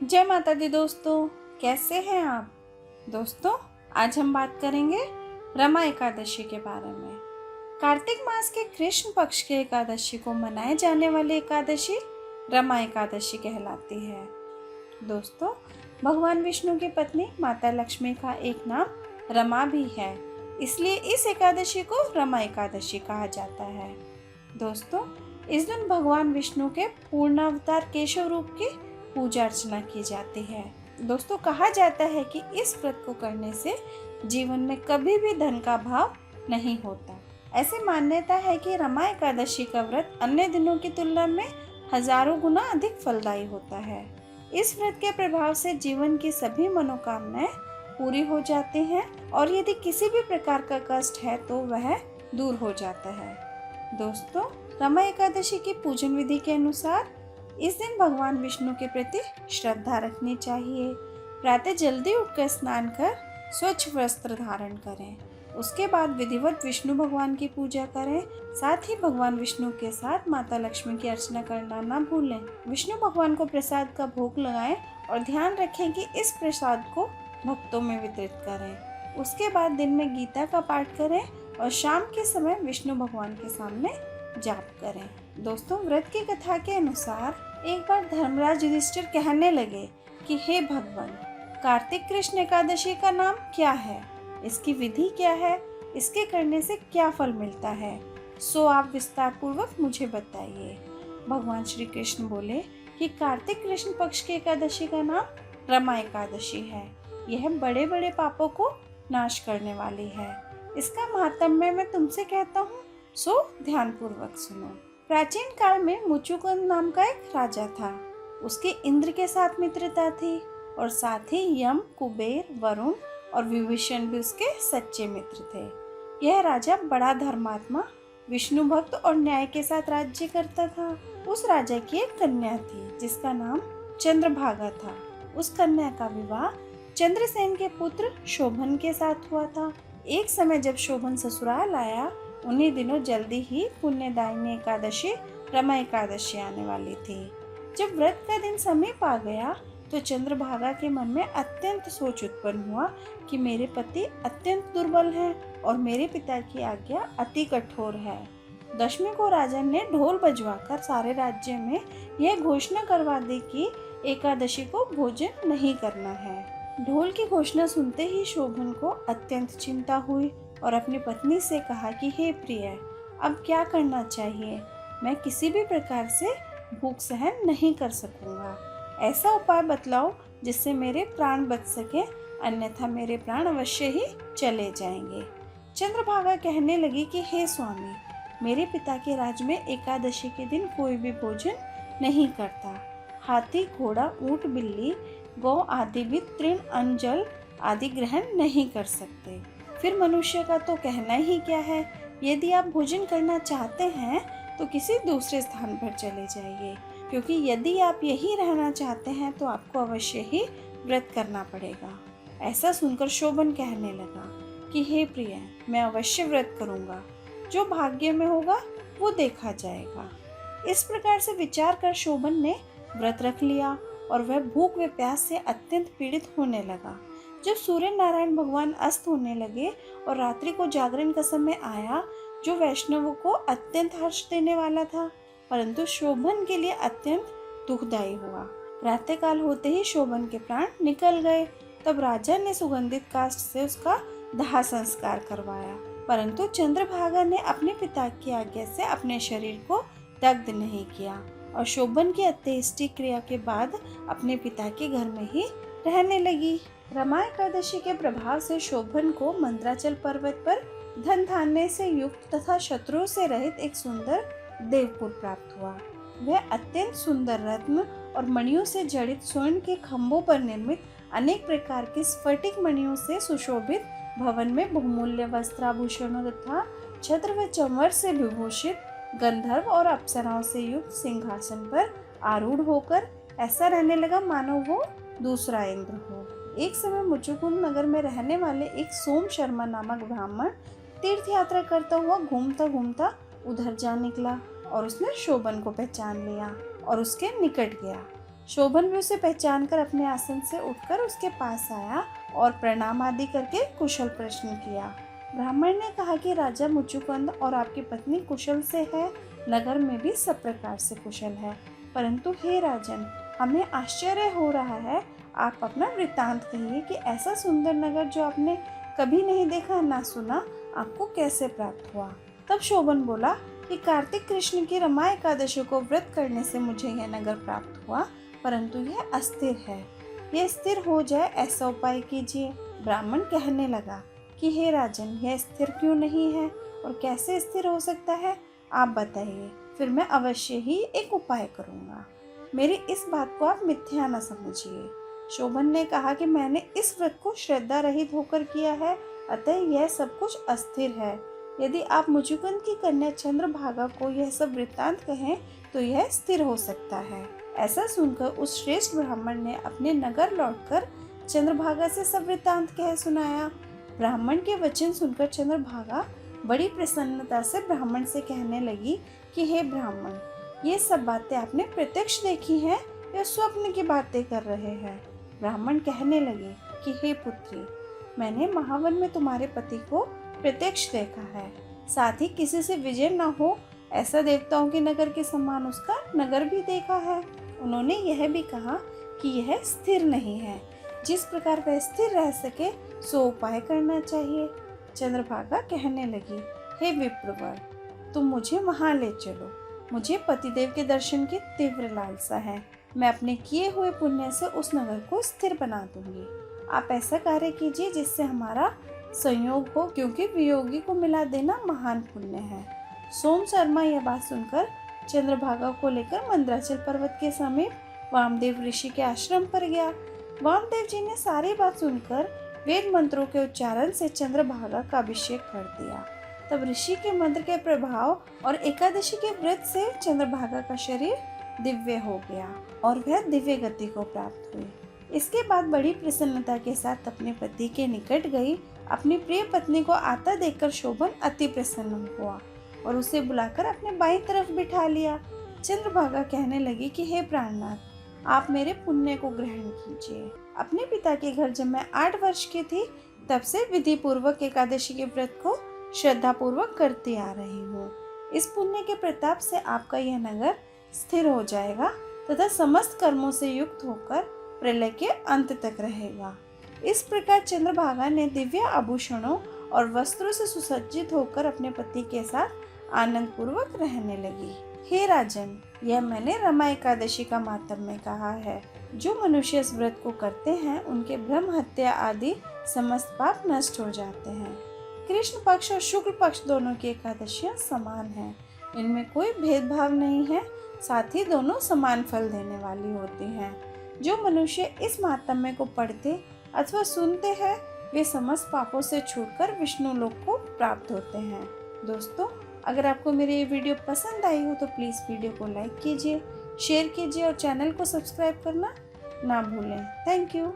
जय माता दी दोस्तों, कैसे हैं आप। दोस्तों, आज हम बात करेंगे रमा एकादशी के बारे में। कार्तिक मास के कृष्ण पक्ष के एकादशी को मनाए जाने वाली एकादशी रमा एकादशी कहलाती है। दोस्तों, भगवान विष्णु की पत्नी माता लक्ष्मी का एक नाम रमा भी है, इसलिए इस एकादशी को रमा एकादशी कहा जाता है। दोस्तों, इस दिन भगवान विष्णु के पूर्णावतार केशव रूप की पूजा अर्चना की जाती है। दोस्तों, कहा जाता है कि इस व्रत को करने से जीवन में कभी भी धन का अभाव नहीं होता। ऐसी मान्यता है कि रमा एकादशी का व्रत अन्य दिनों की तुलना में हजारों गुना अधिक फलदायी होता है। इस व्रत के प्रभाव से जीवन की सभी मनोकामनाएं पूरी हो जाती हैं और यदि किसी भी प्रकार का कष्ट है तो वह दूर हो जाता है। दोस्तों, रमा एकादशी की पूजन विधि के अनुसार इस दिन भगवान विष्णु के प्रति श्रद्धा रखनी चाहिए। प्रातः जल्दी उठकर स्नान कर स्वच्छ वस्त्र धारण करें। उसके बाद विधिवत विष्णु भगवान की पूजा करें। साथ ही भगवान विष्णु के साथ माता लक्ष्मी की अर्चना करना न भूलें। विष्णु भगवान को प्रसाद का भोग लगाएं और ध्यान रखें कि इस प्रसाद को भक्तों में वितरित करें। उसके बाद दिन में गीता का पाठ करें और शाम के समय विष्णु भगवान के सामने जाप करें। दोस्तों, व्रत की कथा के अनुसार एक बार धर्मराज युधिष्ठिर कहने लगे कि हे भगवान, कार्तिक कृष्ण एकादशी का नाम क्या है, इसकी विधि क्या है, इसके करने से क्या फल मिलता है, सो आप विस्तार पूर्वक मुझे बताइए। भगवान श्री कृष्ण बोले कि कार्तिक कृष्ण पक्ष की एकादशी का नाम रमा एकादशी है। यह बड़े बड़े पापों को नाश करने वाली है। इसका महात्म्य मैं तुमसे कहता हूँ, सो ध्यान पूर्वक सुनो। प्राचीन काल में मुचुकुंद नाम का एक राजा था। उसके इंद्र के साथ मित्रता थी और साथ ही यम, कुबेर, वरुण और विभीषण भी उसके सच्चे मित्र थे। यह राजा बड़ा धर्मात्मा, विष्णु भक्त और न्याय के साथ राज्य करता था। उस राजा की एक कन्या थी जिसका नाम चंद्रभागा था। उस कन्या का विवाह चंद्रसेन के पुत्र शोभन के साथ हुआ था। एक समय जब शोभन ससुराल आया, उन्हीं दिनों जल्दी ही पुण्यदायिनी एकादशी रमा एकादशी आने वाली थी। जब व्रत का दिन समीप आ गया तो चंद्रभागा के मन में अत्यंत सोच उत्पन्न हुआ कि मेरे पति अत्यंत दुर्बल हैं और मेरे पिता की आज्ञा अति कठोर है। दशमी को राजा ने ढोल बजवाकर सारे राज्य में यह घोषणा करवा दी कि एकादशी को भोजन नहीं करना है। ढोल की घोषणा सुनते ही शोभन को अत्यंत चिंता हुई और अपनी पत्नी से कहा कि हे प्रिय, अब क्या करना चाहिए। मैं किसी भी प्रकार से भूख सहन नहीं कर सकूंगा। ऐसा उपाय बतलाओ जिससे मेरे प्राण बच सके, अन्यथा मेरे प्राण अवश्य ही चले जाएंगे। चंद्रभागा कहने लगी कि हे स्वामी, मेरे पिता के राज्य में एकादशी के दिन कोई भी भोजन नहीं करता। हाथी, घोड़ा, ऊंट, बिल्ली, गौ आदि भी तृण, अन्न, जल आदि ग्रहण नहीं कर सकते। फिर मनुष्य का तो कहना ही क्या है। यदि आप भोजन करना चाहते हैं तो किसी दूसरे स्थान पर चले जाइए, क्योंकि यदि आप यही रहना चाहते हैं तो आपको अवश्य ही व्रत करना पड़ेगा। ऐसा सुनकर शोभन कहने लगा कि हे प्रिय, मैं अवश्य व्रत करूंगा। जो भाग्य में होगा वो देखा जाएगा। इस प्रकार से विचार कर शोभन ने व्रत रख लिया और वह भूख व प्यास से अत्यंत पीड़ित होने लगा। जब सूर्य नारायण भगवान अस्त होने लगे और रात्रि को जागरण का समय आया, जो वैष्णवों को अत्यंत हर्ष देने वाला था, परंतु शोभन के लिए अत्यंत दुखदायी हुआ। प्रातःकाल होते ही शोभन के प्राण निकल गए। तब राजा ने सुगंधित काष्ठ से उसका दाह संस्कार करवाया, परंतु चंद्रभागा ने अपने पिता की आज्ञा से अपने शरीर को दग्ध नहीं किया और शोभन की अंत्येष्टि क्रिया के बाद अपने पिता के घर में ही रहने लगी। रमा एकादशी के प्रभाव से शोभन को मंद्राचल पर्वत पर धन धान्य से युक्त तथा शत्रुओं से रहित एक सुंदर देवपुर प्राप्त हुआ। वह अत्यंत सुंदर रत्न और मणियों से जड़ित स्वर्ण के खंभों पर निर्मित अनेक प्रकार के स्फटिक मणियों से सुशोभित भवन में बहुमूल्य वस्त्राभूषणों तथा छत्र व चंवर से विभूषित गंधर्व और अप्सराओं से युक्त सिंहासन पर आरूढ़ होकर ऐसा रहने लगा मानो वो दूसरा इंद्र हो। एक समय मुचुकुंद नगर में रहने वाले एक सोम शर्मा नामक ब्राह्मण तीर्थ यात्रा करता हुआ घूमता घूमता उधर जा निकला और उसने शोभन को पहचान लिया और उसके निकट गया। शोभन भी उसे पहचान कर अपने आसन से उठकर उसके पास आया और प्रणाम आदि करके कुशल प्रश्न किया। ब्राह्मण ने कहा कि राजा मुचुकुंद और आपकी पत्नी कुशल से है, नगर में भी सब प्रकार से कुशल है, परंतु हे राजन, हमें आश्चर्य हो रहा है। आप अपना वृत्तांत कहिए कि ऐसा सुंदर नगर जो आपने कभी नहीं देखा ना सुना, आपको कैसे प्राप्त हुआ। तब शोभन बोला कि कार्तिक कृष्ण की रमा एकादशी को व्रत करने से मुझे यह नगर प्राप्त हुआ, परंतु यह अस्थिर है। यह स्थिर हो जाए ऐसा उपाय कीजिए। ब्राह्मण कहने लगा कि हे राजन, यह स्थिर क्यों नहीं है और कैसे स्थिर हो सकता है, आप बताइए, फिर मैं अवश्य ही एक उपाय करूँगा। मेरी इस बात को आप मिथ्या न समझिए। शोभन ने कहा कि मैंने इस व्रत को श्रद्धा रहित होकर किया है, अतः यह सब कुछ अस्थिर है। यदि आप मुचुकुंद की कन्या चंद्रभागा को यह सब वृत्तांत कहें तो यह स्थिर हो सकता है। ऐसा सुनकर उस श्रेष्ठ ब्राह्मण ने अपने नगर लौटकर चंद्रभागा से सब वृत्तांत कह सुनाया। ब्राह्मण के वचन सुनकर चंद्रभागा बड़ी प्रसन्नता से ब्राह्मण से कहने लगी कि हे ब्राह्मण, ये सब बातें आपने प्रत्यक्ष देखी हैं या स्वप्न की बातें कर रहे हैं। ब्राह्मण कहने लगे कि हे पुत्री, मैंने महावन में तुम्हारे पति को प्रत्यक्ष देखा है, साथ ही किसी से विजय न हो ऐसा देवताओं के नगर के समान उसका नगर भी देखा है। उन्होंने यह भी कहा कि यह स्थिर नहीं है, जिस प्रकार वह स्थिर रह सके सो उपाय करना चाहिए। चंद्रभागा कहने लगी, हे विप्रवर, तुम मुझे वहां ले चलो, मुझे पतिदेव के दर्शन की तीव्र लालसा है। मैं अपने किए हुए पुण्य से उस नगर को स्थिर बना दूंगी। आप ऐसा कार्य कीजिए जिससे हमारा संयोग हो, क्योंकि वियोगी को मिला देना महान पुण्य है। सोम शर्मा यह बात सुनकर चंद्रभागा को लेकर मंदराचल पर्वत के समीप वामदेव ऋषि के आश्रम पर गया। वामदेव जी ने सारी बात सुनकर वेद मंत्रों के उच्चारण से चंद्रभागा का अभिषेक कर दिया। तब ऋषि के मंत्र के प्रभाव और एकादशी के व्रत से चंद्रभागा का शरीर दिव्य हो गया और वह दिव्य गति को प्राप्त हुई। इसके बाद बड़ी प्रसन्नता के साथ अपने पति के निकट गई। अपनी प्रिय पत्नी को आता देखकर शोभन अति प्रसन्न हुआ और उसे बुलाकर अपने बाईं तरफ बिठा लिया। चंद्रभागा कहने लगी कि हे प्राणनाथ, आप मेरे पुण्य को ग्रहण कीजिए। अपने पिता के घर जब मैं 8 वर्ष की थी तब से विधि पूर्वक एकादशी के व्रत को श्रद्धा पूर्वक करती आ रही हूँ। इस पुण्य के प्रताप से आपका यह नगर स्थिर हो जाएगा तथा समस्त कर्मों से युक्त होकर प्रलय के अंत तक रहेगा। इस प्रकार चंद्रभागा ने दिव्य आभूषणों और वस्त्रों से सुसज्जित होकर अपने पति के साथ आनंद पूर्वक रहने लगी। हे राजन, यह मैंने रमा एकादशी का माहात्म्य कहा है। जो मनुष्य इस व्रत को करते हैं उनके ब्रह्म हत्या आदि समस्त पाप नष्ट हो जाते हैं। कृष्ण पक्ष और शुक्ल पक्ष दोनों की एकादशियां समान हैं। इनमें कोई भेदभाव नहीं है, साथ ही दोनों समान फल देने वाली होती हैं। जो मनुष्य इस माहात्म्य को पढ़ते अथवा सुनते हैं वे समस्त पापों से छूटकर विष्णु लोक को प्राप्त होते हैं। दोस्तों, अगर आपको मेरी ये वीडियो पसंद आई हो तो प्लीज़ वीडियो को लाइक कीजिए, शेयर कीजिए और चैनल को सब्सक्राइब करना ना भूलें। Thank you.